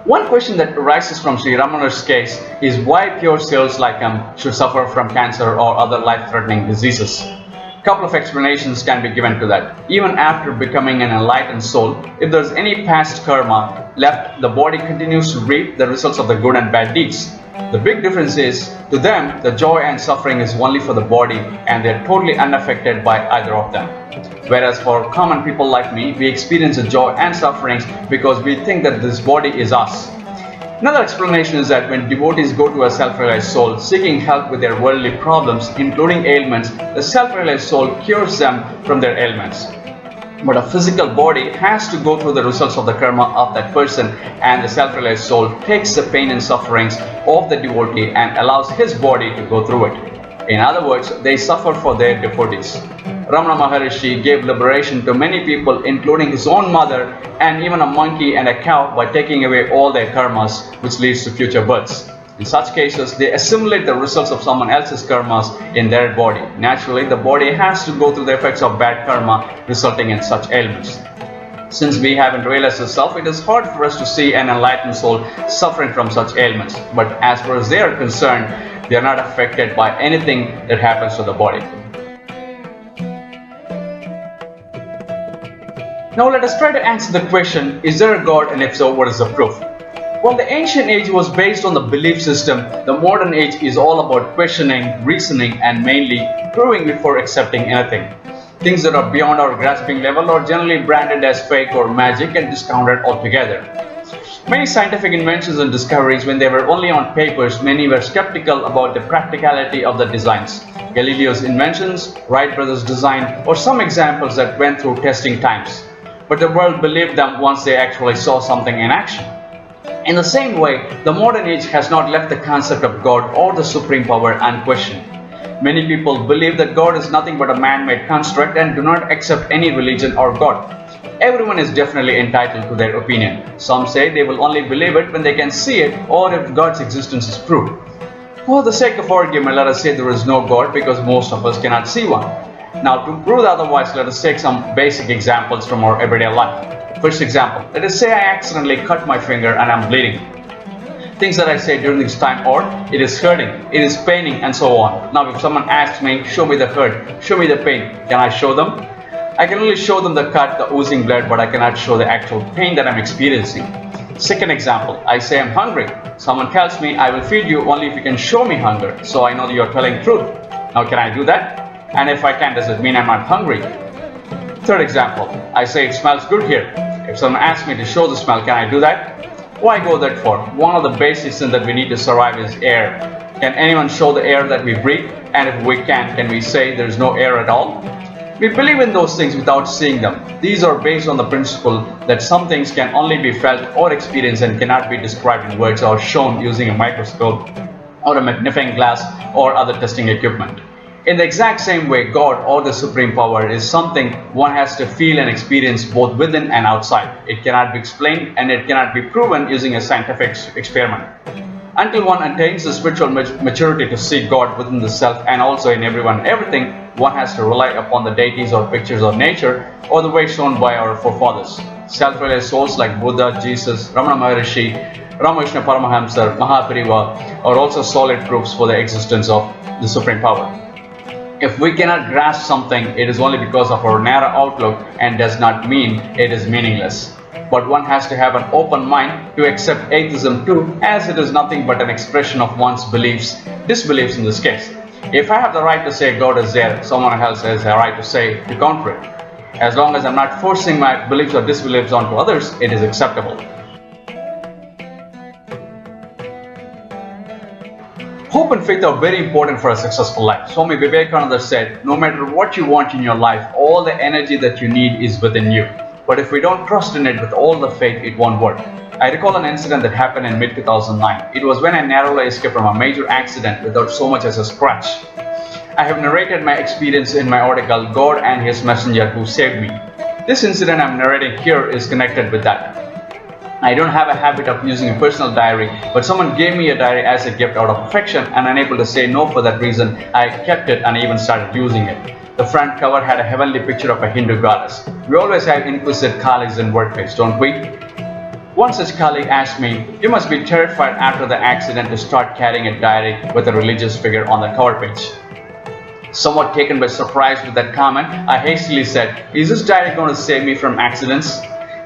One question that arises from Sri Ramana's case is why pure souls like him should suffer from cancer or other life-threatening diseases. A couple of explanations can be given to that. Even after becoming an enlightened soul, if there is any past karma left, the body continues to reap the results of the good and bad deeds. The big difference is, to them, the joy and suffering is only for the body and they are totally unaffected by either of them. Whereas for common people like me, we experience the joy and sufferings because we think that this body is us. Another explanation is that when devotees go to a self-realized soul seeking help with their worldly problems, including ailments, the self-realized soul cures them from their ailments. But a physical body has to go through the results of the karma of that person, and the self-realized soul takes the pain and sufferings of the devotee and allows his body to go through it. In other words, they suffer for their devotees. Ramana Maharishi gave liberation to many people, including his own mother and even a monkey and a cow, by taking away all their karmas, which leads to future births. In such cases, they assimilate the results of someone else's karmas in their body. Naturally, the body has to go through the effects of bad karma, resulting in such ailments. Since we haven't realized the self, it is hard for us to see an enlightened soul suffering from such ailments. But as far as they are concerned, they are not affected by anything that happens to the body. Now let us try to answer the question, is there a God, and if so, what is the proof? While the ancient age was based on the belief system, the modern age is all about questioning, reasoning, and mainly proving before accepting anything. Things that are beyond our grasping level are generally branded as fake or magic and discounted altogether. Many scientific inventions and discoveries, when they were only on papers, many were skeptical about the practicality of the designs. Galileo's inventions, Wright brothers' design, or some examples that went through testing times. But the world believed them once they actually saw something in action. In the same way, the modern age has not left the concept of God or the supreme power unquestioned. Many people believe that God is nothing but a man-made construct and do not accept any religion or God. Everyone is definitely entitled to their opinion. Some say they will only believe it when they can see it or if God's existence is proved. For the sake of argument, let us say there is no God because most of us cannot see one. Now, to prove otherwise, let us take some basic examples from our everyday life. First example, let us say I accidentally cut my finger and I'm bleeding. Things that I say during this time are, it is hurting, it is paining, and so on. Now, if someone asks me, show me the hurt, show me the pain, can I show them? I can only show them the cut, the oozing blood, but I cannot show the actual pain that I'm experiencing. Second example, I say I'm hungry. Someone tells me, I will feed you only if you can show me hunger, so I know that you're telling truth. Now, can I do that? And if I can, does it mean I'm not hungry? Third example, I say it smells good here. If someone asks me to show the smell, can I do that? Why go that far? One of the basics that we need to survive is air. Can anyone show the air that we breathe? And if we can we say there is no air at all? We believe in those things without seeing them. These are based on the principle that some things can only be felt or experienced and cannot be described in words or shown using a microscope or a magnifying glass or other testing equipment. In the exact same way, God or the supreme power is something one has to feel and experience both within and outside. It cannot be explained and it cannot be proven using a scientific experiment. Until one attains the spiritual maturity to see God within the self and also in everyone and everything, one has to rely upon the deities or pictures of nature or the way shown by our forefathers. Self-realized souls like Buddha, Jesus, Ramana Maharishi, Ramakrishna Paramahamsa, Mahapariva are also solid proofs for the existence of the supreme power. If we cannot grasp something, it is only because of our narrow outlook and does not mean it is meaningless. But one has to have an open mind to accept atheism too, as it is nothing but an expression of one's beliefs, disbeliefs in this case. If I have the right to say God is there, someone else has the right to say the contrary. As long as I'm not forcing my beliefs or disbeliefs onto others, it is acceptable. Hope and faith are very important for a successful life. Swami Vivekananda said, no matter what you want in your life, all the energy that you need is within you. But if we don't trust in it with all the faith, it won't work. I recall an incident that happened in mid-2009. It was when I narrowly escaped from a major accident without so much as a scratch. I have narrated my experience in my article, God and His Messenger Who Saved Me. This incident I'm narrating here is connected with that. I don't have a habit of using a personal diary, but someone gave me a diary as a gift out of affection, and unable to say no for that reason, I kept it and even started using it. The front cover had a heavenly picture of a Hindu goddess. We always have inquisitive colleagues in workplace, don't we? One such colleague asked me, you must be terrified after the accident to start carrying a diary with a religious figure on the cover page. Somewhat taken by surprise with that comment, I hastily said, is this diary going to save me from accidents?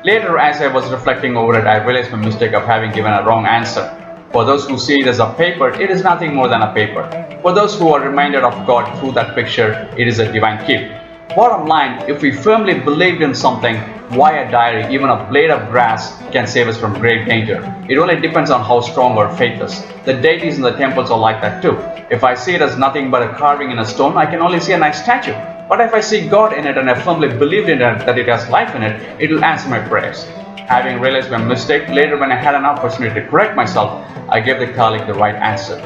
Later, as I was reflecting over it, I realized my mistake of having given a wrong answer. For those who see it as a paper, it is nothing more than a paper. For those who are reminded of God through that picture, it is a divine gift. Bottom line, if we firmly believed in something, why a diary, even a blade of grass, can save us from grave danger. It only depends on how strong our faith is. The deities in the temples are like that too. If I see it as nothing but a carving in a stone, I can only see a nice statue. But if I see God in it and I firmly believed in it, that it has life in it, it will answer my prayers. Having realized my mistake, later when I had an opportunity to correct myself, I gave the colleague the right answer.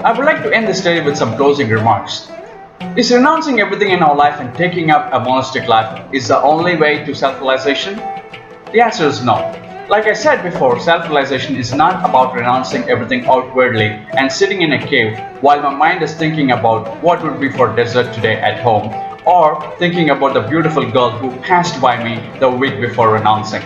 I would like to end this study with some closing remarks. Is renouncing everything in our life and taking up a monastic life is the only way to self-realization? The answer is no. Like I said before, self-realization is not about renouncing everything outwardly and sitting in a cave while my mind is thinking about what would be for dessert today at home, or thinking about the beautiful girl who passed by me the week before renouncing.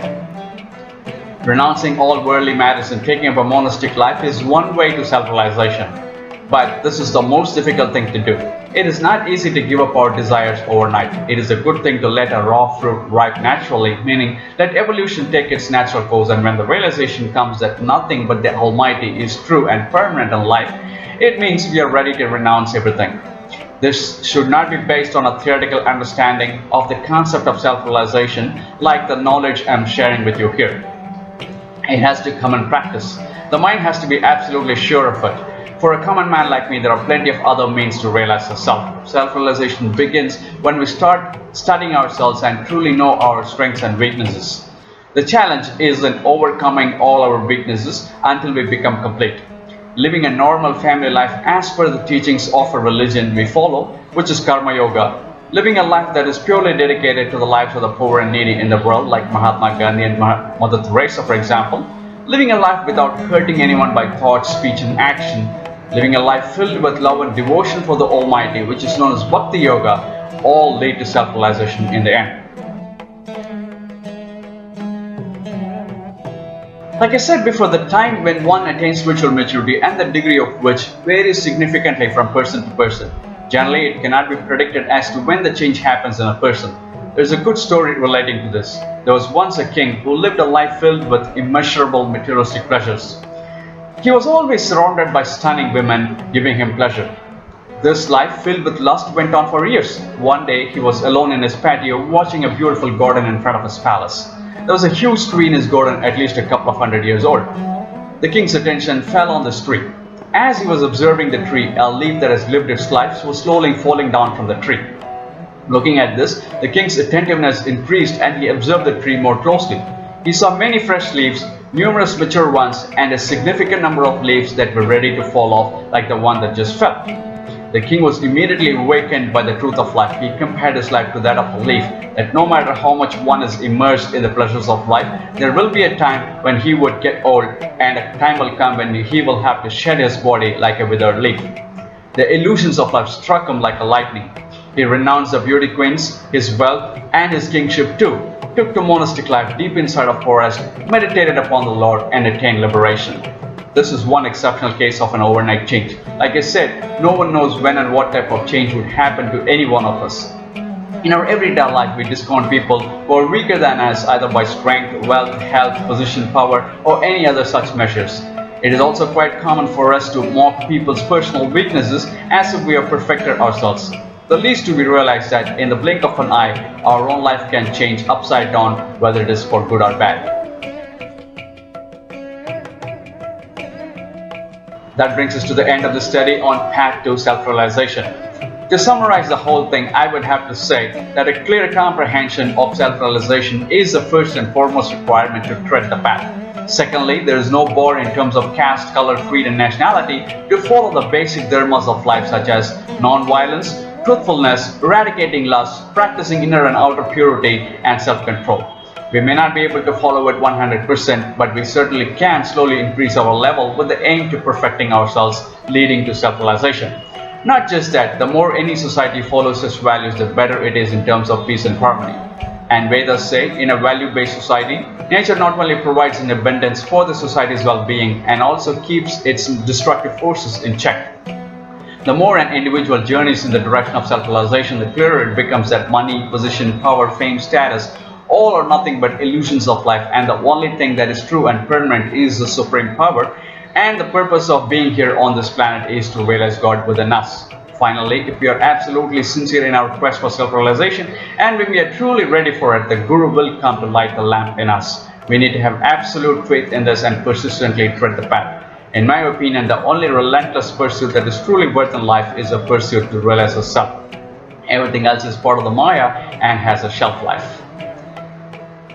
Renouncing all worldly matters and taking up a monastic life is one way to self-realization. But this is the most difficult thing to do. It is not easy to give up our desires overnight. It is a good thing to let a raw fruit ripe naturally, meaning let evolution take its natural course, and when the realization comes that nothing but the Almighty is true and permanent in life, it means we are ready to renounce everything. This should not be based on a theoretical understanding of the concept of self-realization like the knowledge I am sharing with you here. It has to come in practice. The mind has to be absolutely sure of it. For a common man like me, there are plenty of other means to realize the self. Self-realization begins when we start studying ourselves and truly know our strengths and weaknesses. The challenge is in overcoming all our weaknesses until we become complete. Living a normal family life as per the teachings of a religion we follow, which is Karma Yoga. Living a life that is purely dedicated to the lives of the poor and needy in the world, like Mahatma Gandhi and Mother Teresa, for example. Living a life without hurting anyone by thought, speech, and action. Living a life filled with love and devotion for the Almighty, which is known as Bhakti Yoga, all lead to self-realization in the end. Like I said before, the time when one attains spiritual maturity and the degree of which varies significantly from person to person. Generally, it cannot be predicted as to when the change happens in a person. There is a good story relating to this. There was once a king who lived a life filled with immeasurable materialistic pleasures. He was always surrounded by stunning women, giving him pleasure. This life filled with lust went on for years. One day, he was alone in his patio watching a beautiful garden in front of his palace. There was a huge tree in his garden, at least a couple of 100 years old. The king's attention fell on this tree. As he was observing the tree, a leaf that has lived its life was slowly falling down from the tree. Looking at this, the king's attentiveness increased and he observed the tree more closely. He saw many fresh leaves, numerous mature ones, and a significant number of leaves that were ready to fall off, like the one that just fell. The king was immediately awakened by the truth of life. He compared his life to that of a leaf, that no matter how much one is immersed in the pleasures of life, there will be a time when he would get old, and a time will come when he will have to shed his body like a withered leaf. The illusions of life struck him like a lightning. He renounced the beauty queens, his wealth, and his kingship too, took to monastic life deep inside a forest, meditated upon the Lord, and attained liberation. This is one exceptional case of an overnight change. Like I said, no one knows when and what type of change would happen to any one of us. In our everyday life, we discount people who are weaker than us either by strength, wealth, health, position, power, or any other such measures. It is also quite common for us to mock people's personal weaknesses as if we have perfected ourselves. The least to be realized that in the blink of an eye, our own life can change upside down, whether it is for good or bad. That brings us to the end of the study on path to self-realization. To summarize the whole thing, I would have to say that a clear comprehension of self-realization is the first and foremost requirement to tread the path. Secondly, there is no bar in terms of caste, color, creed, and nationality to follow the basic dharmas of life such as non-violence, truthfulness, eradicating lust, practicing inner and outer purity, and self-control. We may not be able to follow it 100%, but we certainly can slowly increase our level with the aim to perfecting ourselves, leading to self-realization. Not just that, the more any society follows such values, the better it is in terms of peace and harmony. And Vedas say, in a value-based society, nature not only provides an abundance for the society's well-being and also keeps its destructive forces in check. The more an individual journeys in the direction of self-realization, the clearer it becomes that money, position, power, fame, status, all are nothing but illusions of life, and the only thing that is true and permanent is the supreme power, And the purpose of being here on this planet is to realize God within us. Finally, if we are absolutely sincere in our quest for self-realization and when we are truly ready for it, the Guru will come to light the lamp in us. We need to have absolute faith in this and persistently tread the path. In my opinion, the only relentless pursuit that is truly worth in life is a pursuit to realize the self. Everything else is part of the Maya and has a shelf life.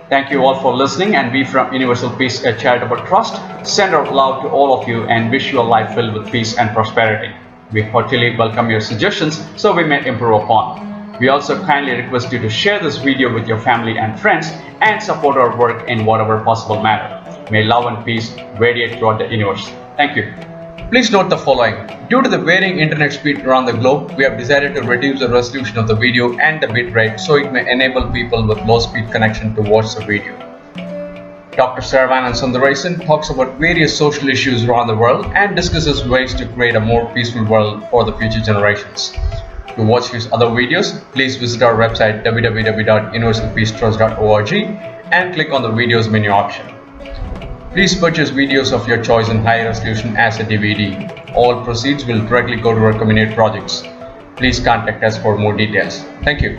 Thank you all for listening, and we from Universal Peace, a Charitable Trust, send our love to all of you and wish you a life filled with peace and prosperity. We heartily welcome your suggestions so we may improve upon. We also kindly request you to share this video with your family and friends and support our work in whatever possible manner. May love and peace radiate throughout the universe. Thank you. Please note the following. Due to the varying internet speed around the globe, we have decided to reduce the resolution of the video and the bit rate so it may enable people with low speed connection to watch the video. Dr. Saravanan talks about various social issues around the world and discusses ways to create a more peaceful world for the future generations. To watch his other videos, please visit our website www.universalpeacetrust.org and click on the videos menu option. Please purchase videos of your choice in high resolution as a DVD. All proceeds will directly go to our community projects. Please contact us for more details. Thank you.